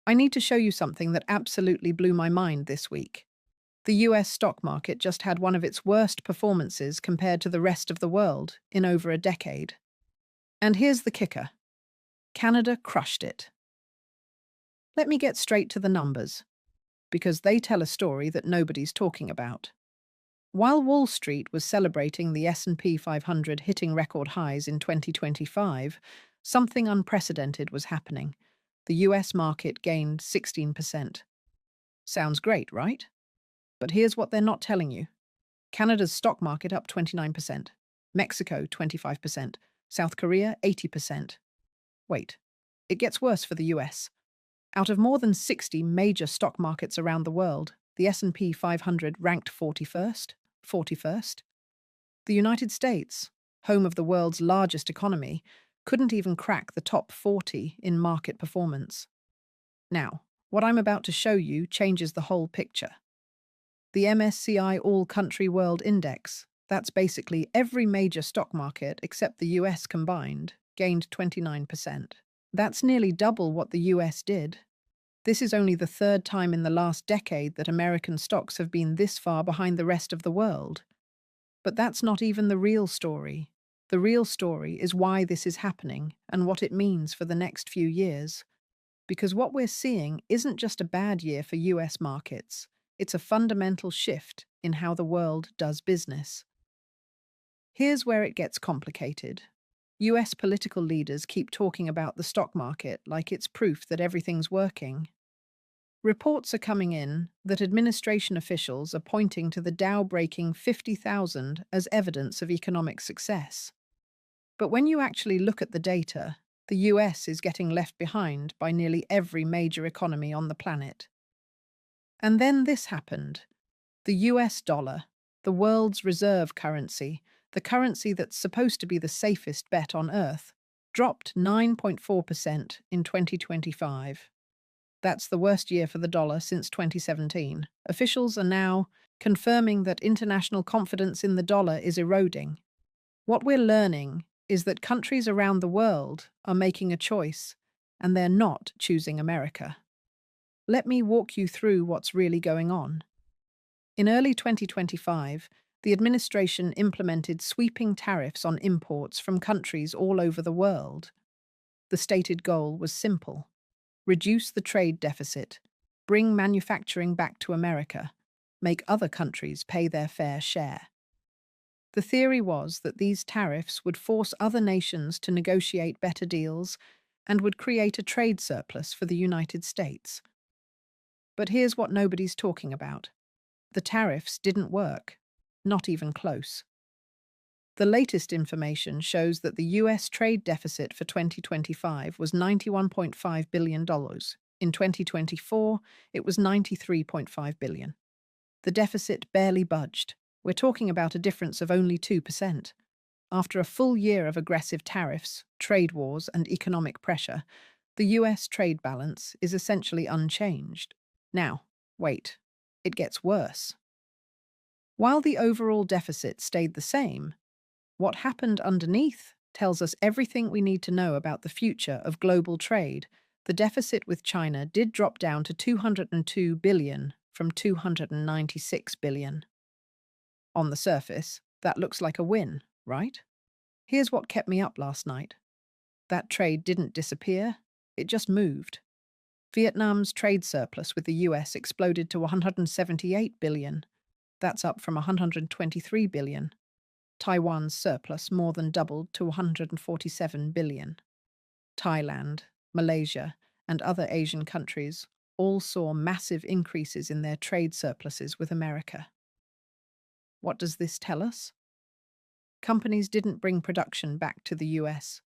I need to show you something that absolutely blew my mind this week. The US stock market just had one of its worst performances compared to the rest of the world in over a decade. And here's the kicker: Canada crushed it. Let me get straight to the numbers, because they tell a story that nobody's talking about. While Wall Street was celebrating the S&P 500 hitting record highs in 2025, something unprecedented was happening. The US market gained 16%. Sounds great, right? But here's what they're not telling you. Canada's stock market up 29%, Mexico 25%, South Korea 80%. Wait, it gets worse for the US. Out of more than 60 major stock markets around the world, the S&P 500 ranked 41st. 41st. The United States, home of the world's largest economy, couldn't even crack the top 40 in market performance. Now, what I'm about to show you changes the whole picture. The MSCI All-Country World Index, that's basically every major stock market except the US combined, gained 29%. That's nearly double what the US did. This is only the third time in the last decade that American stocks have been this far behind the rest of the world. But that's not even the real story. The real story is why this is happening and what it means for the next few years. Because what we're seeing isn't just a bad year for US markets, it's a fundamental shift in how the world does business. Here's where it gets complicated. US political leaders keep talking about the stock market like it's proof that everything's working. Reports are coming in that administration officials are pointing to the Dow breaking 50,000 as evidence of economic success. But when you actually look at the data, the US is getting left behind by nearly every major economy on the planet. And then this happened. The US dollar, the world's reserve currency, the currency that's supposed to be the safest bet on Earth, dropped 9.4% in 2025. That's the worst year for the dollar since 2017. Officials are now confirming that international confidence in the dollar is eroding. What we're learning is that countries around the world are making a choice, and they're not choosing America. Let me walk you through what's really going on. In early 2025, the administration implemented sweeping tariffs on imports from countries all over the world. The stated goal was simple: reduce the trade deficit, bring manufacturing back to America, make other countries pay their fair share. The theory was that these tariffs would force other nations to negotiate better deals and would create a trade surplus for the United States. But here's what nobody's talking about. The tariffs didn't work, not even close. The latest information shows that the US trade deficit for 2025 was $91.5 billion. In 2024, it was $93.5 billion. The deficit barely budged. We're talking about a difference of only 2%. After a full year of aggressive tariffs, trade wars, and economic pressure, the US trade balance is essentially unchanged. Now, wait, it gets worse. While the overall deficit stayed the same, what happened underneath tells us everything we need to know about the future of global trade. The deficit with China did drop down to $202 billion from $296 billion. On the surface, that looks like a win, right? Here's what kept me up last night. That trade didn't disappear, it just moved. Vietnam's trade surplus with the US exploded to $178 billion. That's up from $123 billion. Taiwan's surplus more than doubled to $147 billion. Thailand, Malaysia, and other Asian countries all saw massive increases in their trade surpluses with America. What does this tell us? Companies didn't bring production back to the US.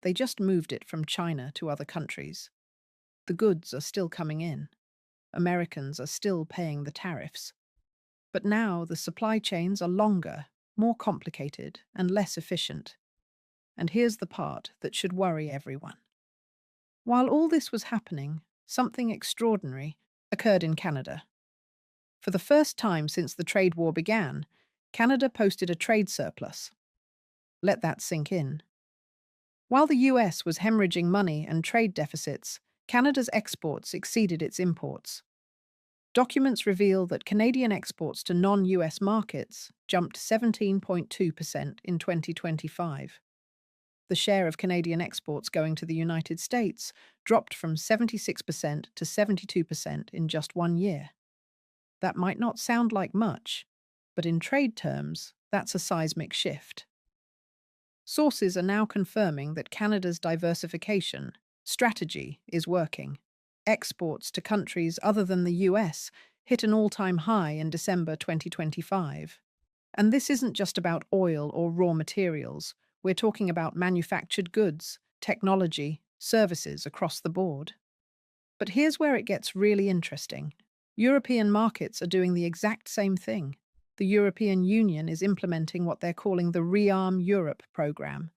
They just moved it from China to other countries. The goods are still coming in. Americans are still paying the tariffs. But now the supply chains are longer, more complicated, and less efficient. And here's the part that should worry everyone. While all this was happening, something extraordinary occurred in Canada. For the first time since the trade war began, Canada posted a trade surplus. Let that sink in. While the US was hemorrhaging money and trade deficits, Canada's exports exceeded its imports. Documents reveal that Canadian exports to non-US markets jumped 17.2% in 2025. The share of Canadian exports going to the United States dropped from 76% to 72% in just 1 year. That might not sound like much, but in trade terms, that's a seismic shift. Sources are now confirming that Canada's diversification strategy is working. Exports to countries other than the US hit an all-time high in December 2025. And this isn't just about oil or raw materials. We're talking about manufactured goods, technology, services across the board. But here's where it gets really interesting. European markets are doing the exact same thing. The European Union is implementing what they're calling the Rearm Europe program.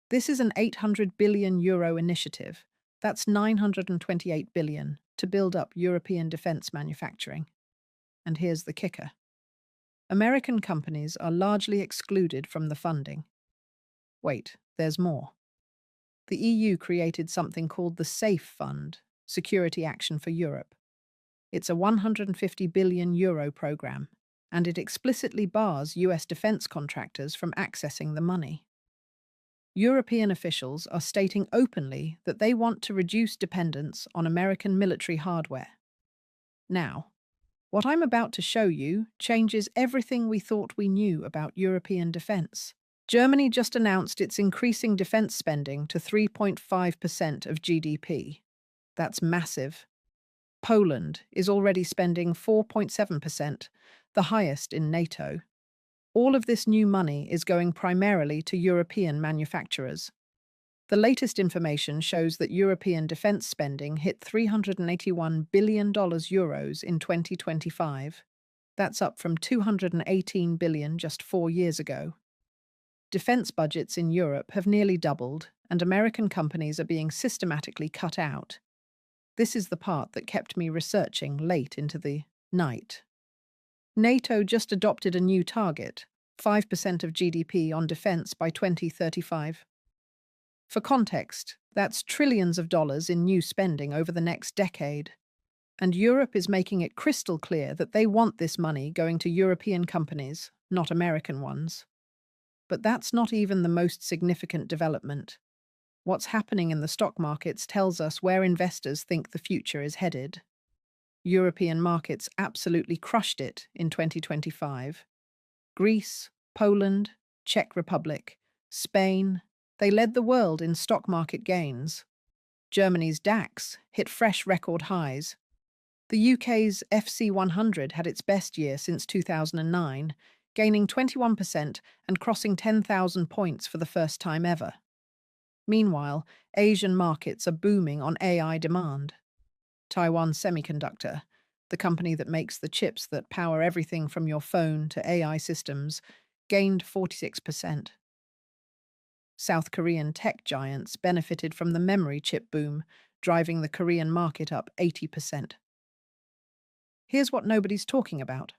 This is an €800 billion initiative. That's $928 billion to build up European defense manufacturing. And here's the kicker. American companies are largely excluded from the funding. Wait, there's more. The EU created something called the SAFE Fund, Security Action for Europe. It's a €150 billion program, and it explicitly bars US defense contractors from accessing the money. European officials are stating openly that they want to reduce dependence on American military hardware. Now, what I'm about to show you changes everything we thought we knew about European defense. Germany just announced it's increasing defense spending to 3.5% of GDP. That's massive. Poland is already spending 4.7%, the highest in NATO. All of this new money is going primarily to European manufacturers. The latest information shows that European defense spending hit $381 billion in 2025. That's up from $218 billion just 4 years ago. Defense budgets in Europe have nearly doubled, and American companies are being systematically cut out. This is the part that kept me researching late into the night. NATO just adopted a new target, 5% of GDP on defense by 2035. For context, that's trillions of dollars in new spending over the next decade. And Europe is making it crystal clear that they want this money going to European companies, not American ones. But that's not even the most significant development. What's happening in the stock markets tells us where investors think the future is headed. European markets absolutely crushed it in 2025. Greece, Poland, Czech Republic, Spain, they led the world in stock market gains. Germany's DAX hit fresh record highs. The UK's FTSE 100 had its best year since 2009, gaining 21% and crossing 10,000 points for the first time ever. Meanwhile, Asian markets are booming on AI demand. Taiwan Semiconductor, the company that makes the chips that power everything from your phone to AI systems, gained 46%. South Korean tech giants benefited from the memory chip boom, driving the Korean market up 80%. Here's what nobody's talking about.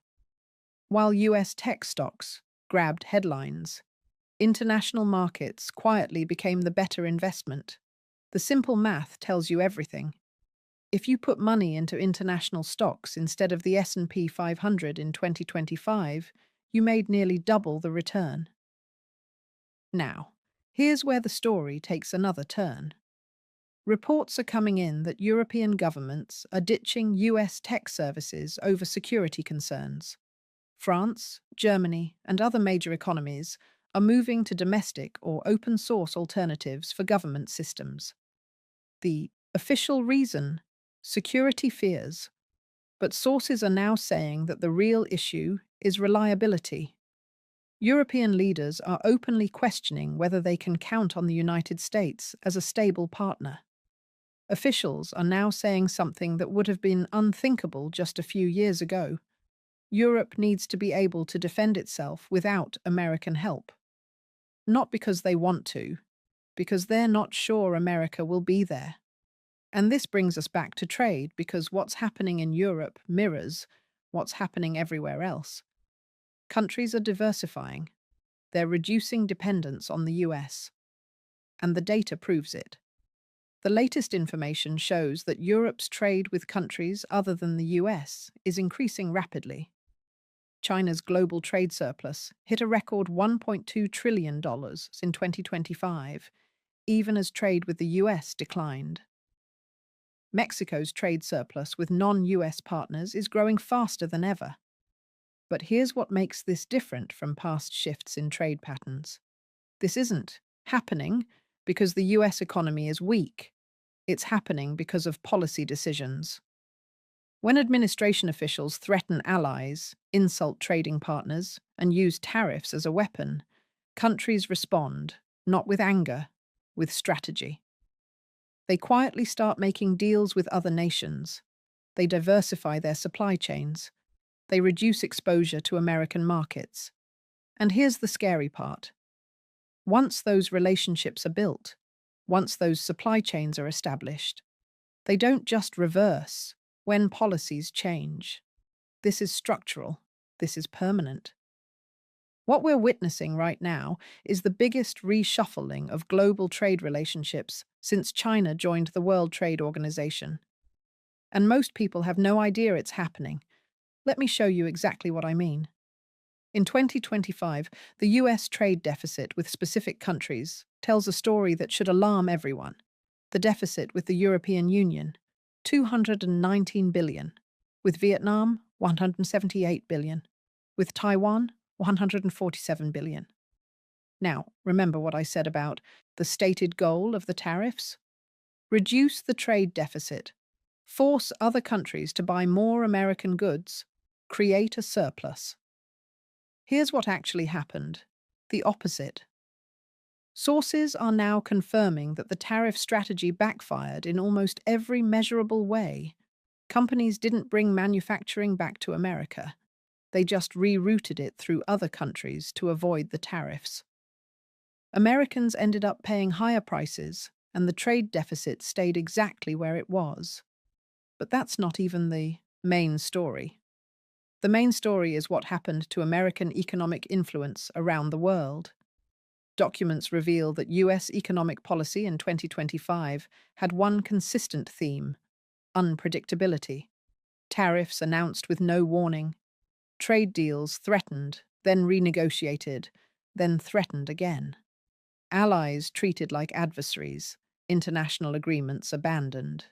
While US tech stocks grabbed headlines, international markets quietly became the better investment. The simple math tells you everything. If you put money into international stocks instead of the S&P 500 in 2025, you made nearly double the return. Now, here's where the story takes another turn. Reports are coming in that European governments are ditching US tech services over security concerns. France, Germany, and other major economies are moving to domestic or open-source alternatives for government systems. The official reason? Security fears. But sources are now saying that the real issue is reliability. European leaders are openly questioning whether they can count on the United States as a stable partner. Officials are now saying something that would have been unthinkable just a few years ago. Europe needs to be able to defend itself without American help. Not because they want to, because they're not sure America will be there. And this brings us back to trade, because what's happening in Europe mirrors what's happening everywhere else. Countries are diversifying. They're reducing dependence on the US. And the data proves it. The latest information shows that Europe's trade with countries other than the US is increasing rapidly. China's global trade surplus hit a record $1.2 trillion in 2025, even as trade with the US declined. Mexico's trade surplus with non-US partners is growing faster than ever. But here's what makes this different from past shifts in trade patterns. This isn't happening because the US economy is weak. It's happening because of policy decisions. When administration officials threaten allies, insult trading partners, and use tariffs as a weapon, countries respond, not with anger, with strategy. They quietly start making deals with other nations. They diversify their supply chains. They reduce exposure to American markets. And here's the scary part. Once those relationships are built, once those supply chains are established, they don't just reverse when policies change. This is structural. This is permanent. What we're witnessing right now is the biggest reshuffling of global trade relationships since China joined the World Trade Organization. And most people have no idea it's happening. Let me show you exactly what I mean. In 2025, the US trade deficit with specific countries tells a story that should alarm everyone. The deficit with the European Union, $219 billion. With Vietnam, $178 billion. With Taiwan, $147 billion. Now, remember what I said about the stated goal of the tariffs? Reduce the trade deficit, force other countries to buy more American goods, create a surplus. Here's what actually happened. The opposite. Sources are now confirming that the tariff strategy backfired in almost every measurable way. Companies didn't bring manufacturing back to America. They just rerouted it through other countries to avoid the tariffs. Americans ended up paying higher prices, and the trade deficit stayed exactly where it was. But that's not even the main story. The main story is what happened to American economic influence around the world. Documents reveal that US economic policy in 2025 had one consistent theme: unpredictability. Tariffs announced with no warning. Trade deals threatened, then renegotiated, then threatened again. Allies treated like adversaries, international agreements abandoned.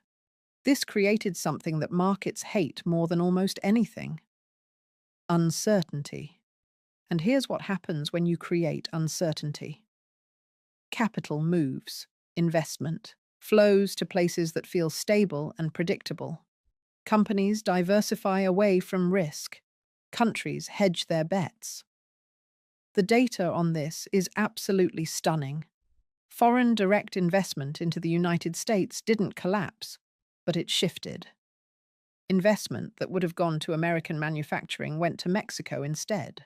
This created something that markets hate more than almost anything: uncertainty. And here's what happens when you create uncertainty. Capital moves, investment, flows to places that feel stable and predictable. Companies diversify away from risk. Countries hedge their bets. The data on this is absolutely stunning. Foreign direct investment into the United States didn't collapse, but it shifted. Investment that would have gone to American manufacturing went to Mexico instead.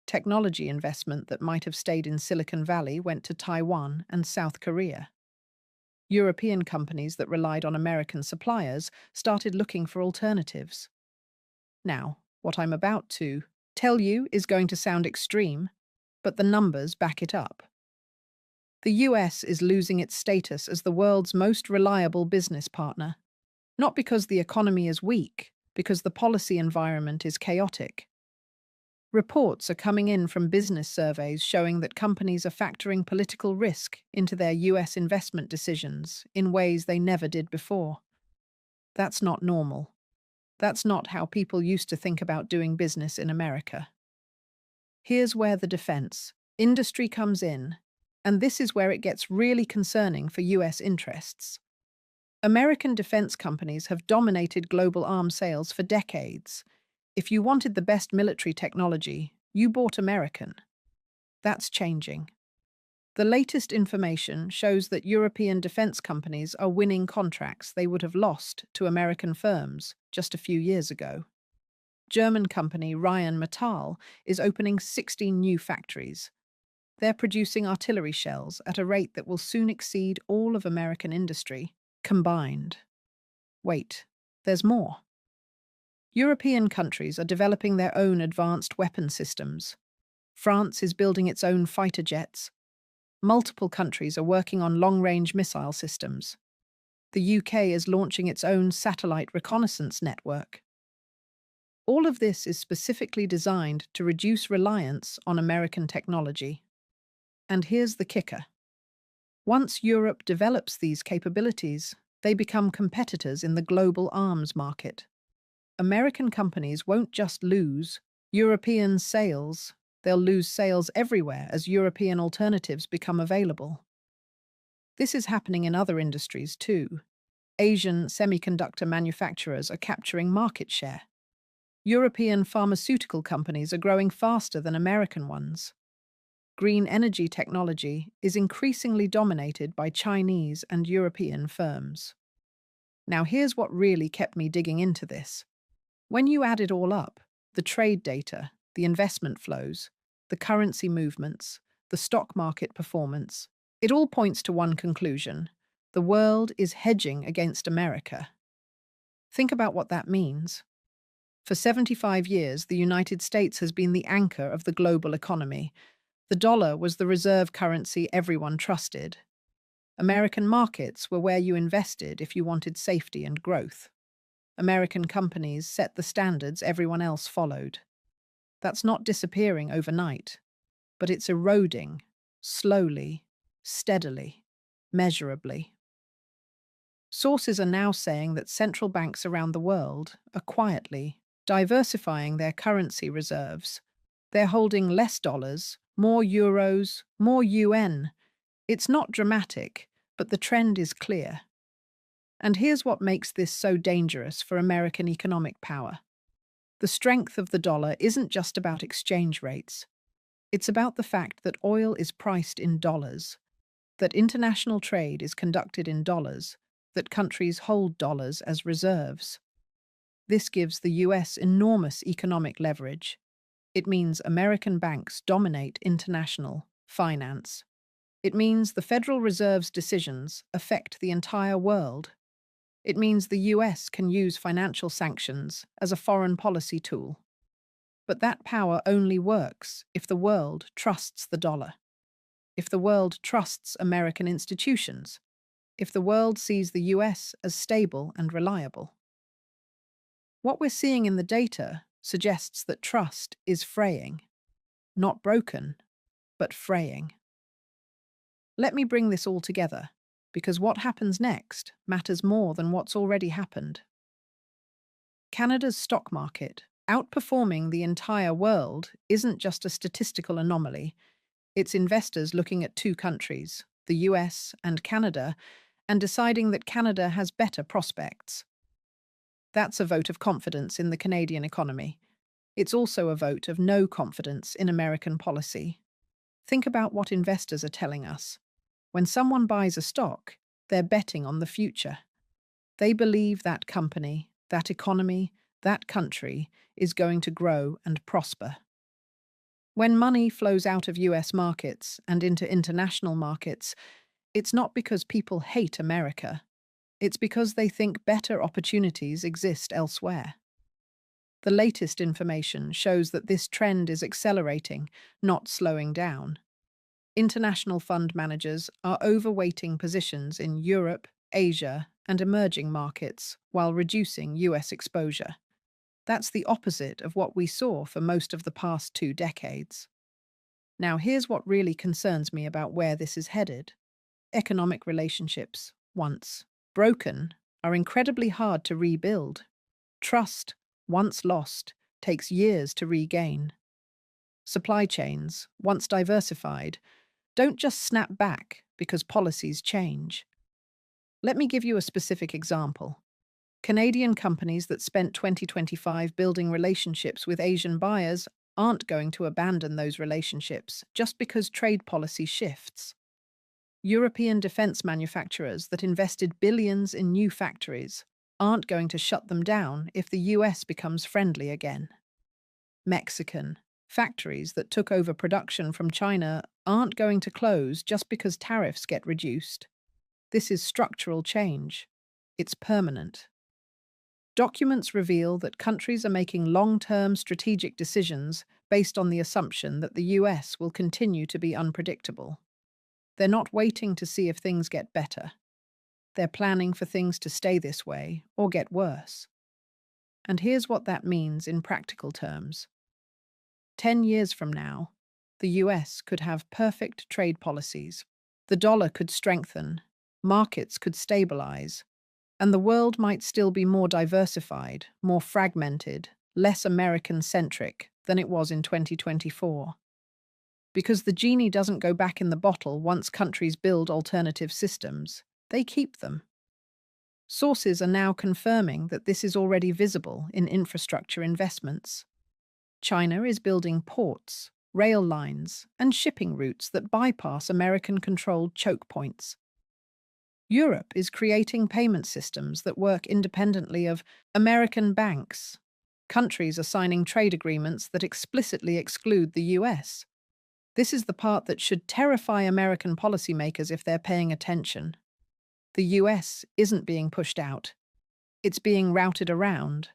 Technology investment that might have stayed in Silicon Valley went to Taiwan and South Korea. European companies that relied on American suppliers started looking for alternatives. Now, what I'm about to tell you is going to sound extreme, but the numbers back it up. The US is losing its status as the world's most reliable business partner, not because the economy is weak, because the policy environment is chaotic. Reports are coming in from business surveys showing that companies are factoring political risk into their US investment decisions in ways they never did before. That's not normal. That's not how people used to think about doing business in America. Here's where the defense industry comes in, and this is where it gets really concerning for US interests. American defense companies have dominated global arms sales for decades. If you wanted the best military technology, you bought American. That's changing. The latest information shows that European defense companies are winning contracts they would have lost to American firms just a few years ago. German company Rheinmetall is opening 16 new factories. They're producing artillery shells at a rate that will soon exceed all of American industry combined. Wait, there's more. European countries are developing their own advanced weapon systems. France is building its own fighter jets. Multiple countries are working on long-range missile systems. The UK is launching its own satellite reconnaissance network. All of this is specifically designed to reduce reliance on American technology. And here's the kicker. Once Europe develops these capabilities, they become competitors in the global arms market. American companies won't just lose European sales, they'll lose sales everywhere as European alternatives become available. This is happening in other industries too. Asian semiconductor manufacturers are capturing market share. European pharmaceutical companies are growing faster than American ones. Green energy technology is increasingly dominated by Chinese and European firms. Now, here's what really kept me digging into this. When you add it all up, the trade data, the investment flows, the currency movements, the stock market performance, it all points to one conclusion. The world is hedging against America. Think about what that means. For 75 years, the United States has been the anchor of the global economy. The dollar was the reserve currency everyone trusted. American markets were where you invested if you wanted safety and growth. American companies set the standards everyone else followed. That's not disappearing overnight, but it's eroding, slowly, steadily, measurably. Sources are now saying that central banks around the world are quietly diversifying their currency reserves. They're holding less dollars, more euros, more UN. It's not dramatic, but the trend is clear. And here's what makes this so dangerous for American economic power. The strength of the dollar isn't just about exchange rates. It's about the fact that oil is priced in dollars, that international trade is conducted in dollars, that countries hold dollars as reserves. This gives the US enormous economic leverage. It means American banks dominate international finance. It means the Federal Reserve's decisions affect the entire world. It means the US can use financial sanctions as a foreign policy tool. But that power only works if the world trusts the dollar, if the world trusts American institutions, if the world sees the US as stable and reliable. What we're seeing in the data suggests that trust is fraying, not broken, but fraying. Let me bring this all together, because what happens next matters more than what's already happened. Canada's stock market, outperforming the entire world, isn't just a statistical anomaly. It's investors looking at two countries, the US and Canada, and deciding that Canada has better prospects. That's a vote of confidence in the Canadian economy. It's also a vote of no confidence in American policy. Think about what investors are telling us. When someone buys a stock, they're betting on the future. They believe that company, that economy, that country is going to grow and prosper. When money flows out of US markets and into international markets, it's not because people hate America. It's because they think better opportunities exist elsewhere. The latest information shows that this trend is accelerating, not slowing down. International fund managers are overweighting positions in Europe, Asia, and emerging markets while reducing US exposure. That's the opposite of what we saw for most of the past 2 decades. Now, here's what really concerns me about where this is headed. Economic relationships, once broken, are incredibly hard to rebuild. Trust, once lost, takes years to regain. Supply chains, once diversified, don't just snap back because policies change. Let me give you a specific example. Canadian companies that spent 2025 building relationships with Asian buyers aren't going to abandon those relationships just because trade policy shifts. European defense manufacturers that invested billions in new factories aren't going to shut them down if the US becomes friendly again. Mexican factories that took over production from China aren't going to close just because tariffs get reduced. This is structural change. It's permanent. Documents reveal that countries are making long-term strategic decisions based on the assumption that the US will continue to be unpredictable. They're not waiting to see if things get better. They're planning for things to stay this way or get worse. And here's what that means in practical terms. 10 years from now, the US could have perfect trade policies. The dollar could strengthen, markets could stabilize, and the world might still be more diversified, more fragmented, less American-centric than it was in 2024. Because the genie doesn't go back in the bottle once countries build alternative systems, they keep them. Sources are now confirming that this is already visible in infrastructure investments. China is building ports, rail lines, and shipping routes that bypass American-controlled choke points. Europe is creating payment systems that work independently of American banks. Countries are signing trade agreements that explicitly exclude the US. This is the part that should terrify American policymakers if they're paying attention. The US isn't being pushed out. It's being routed around.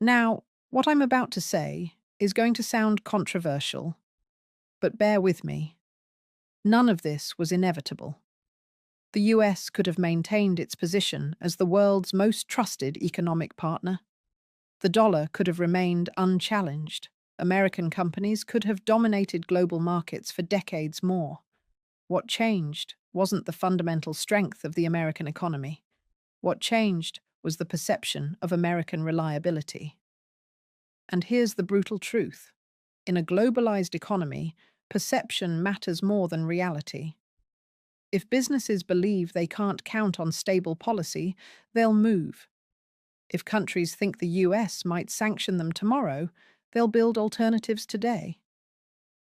Now, what I'm about to say is going to sound controversial, but bear with me. None of this was inevitable. The US could have maintained its position as the world's most trusted economic partner. The dollar could have remained unchallenged. American companies could have dominated global markets for decades more. What changed wasn't the fundamental strength of the American economy. What changed was the perception of American reliability. And here's the brutal truth. In a globalized economy, perception matters more than reality. If businesses believe they can't count on stable policy, they'll move. If countries think the US might sanction them tomorrow, they'll build alternatives today.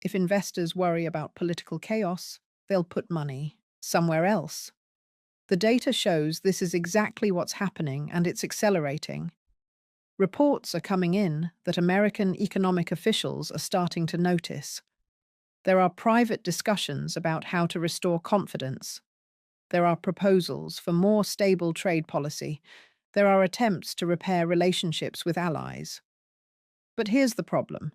If investors worry about political chaos, they'll put money somewhere else. The data shows this is exactly what's happening, and it's accelerating. Reports are coming in that American economic officials are starting to notice. There are private discussions about how to restore confidence. There are proposals for more stable trade policy. There are attempts to repair relationships with allies. But here's the problem.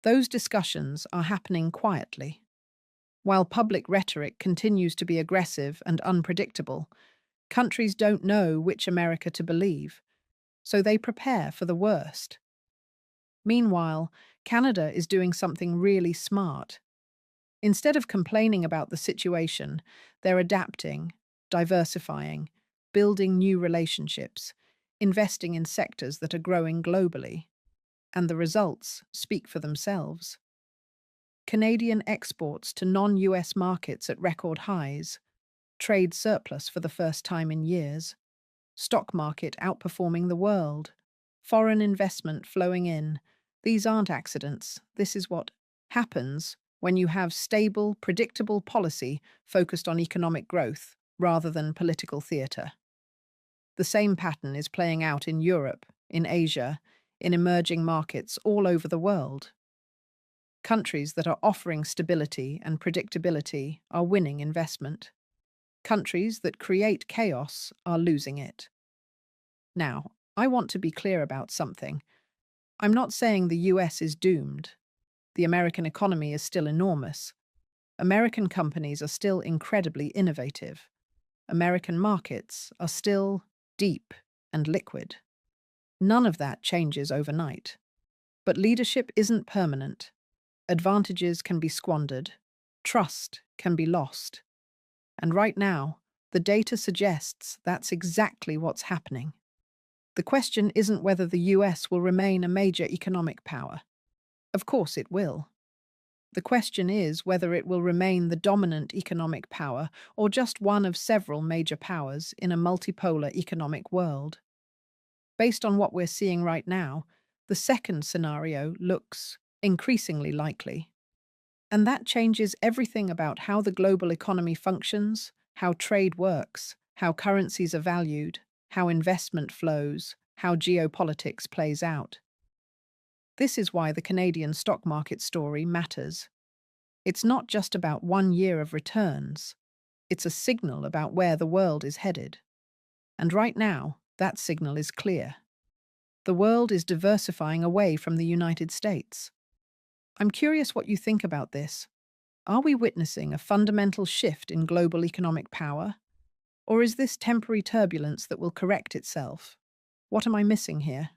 Those discussions are happening quietly. While public rhetoric continues to be aggressive and unpredictable, countries don't know which America to believe, so they prepare for the worst. Meanwhile, Canada is doing something really smart. Instead of complaining about the situation, they're adapting, diversifying, building new relationships, investing in sectors that are growing globally. And the results speak for themselves. Canadian exports to non-US markets at record highs, trade surplus for the first time in years, stock market outperforming the world, foreign investment flowing in. These aren't accidents. This is what happens when you have stable, predictable policy focused on economic growth rather than political theatre. The same pattern is playing out in Europe, in Asia, in emerging markets all over the world. Countries that are offering stability and predictability are winning investment. Countries that create chaos are losing it. Now, I want to be clear about something. I'm not saying the US is doomed. The American economy is still enormous. American companies are still incredibly innovative. American markets are still deep and liquid. None of that changes overnight. But leadership isn't permanent. Advantages can be squandered. Trust can be lost. And right now, the data suggests that's exactly what's happening. The question isn't whether the US will remain a major economic power. Of course it will. The question is whether it will remain the dominant economic power or just one of several major powers in a multipolar economic world. Based on what we're seeing right now, the second scenario looks increasingly likely. And that changes everything about how the global economy functions, how trade works, how currencies are valued, how investment flows, how geopolitics plays out. This is why the Canadian stock market story matters. It's not just about 1 year of returns. It's a signal about where the world is headed. And right now, that signal is clear. The world is diversifying away from the United States. I'm curious what you think about this. Are we witnessing a fundamental shift in global economic power? Or is this temporary turbulence that will correct itself? What am I missing here?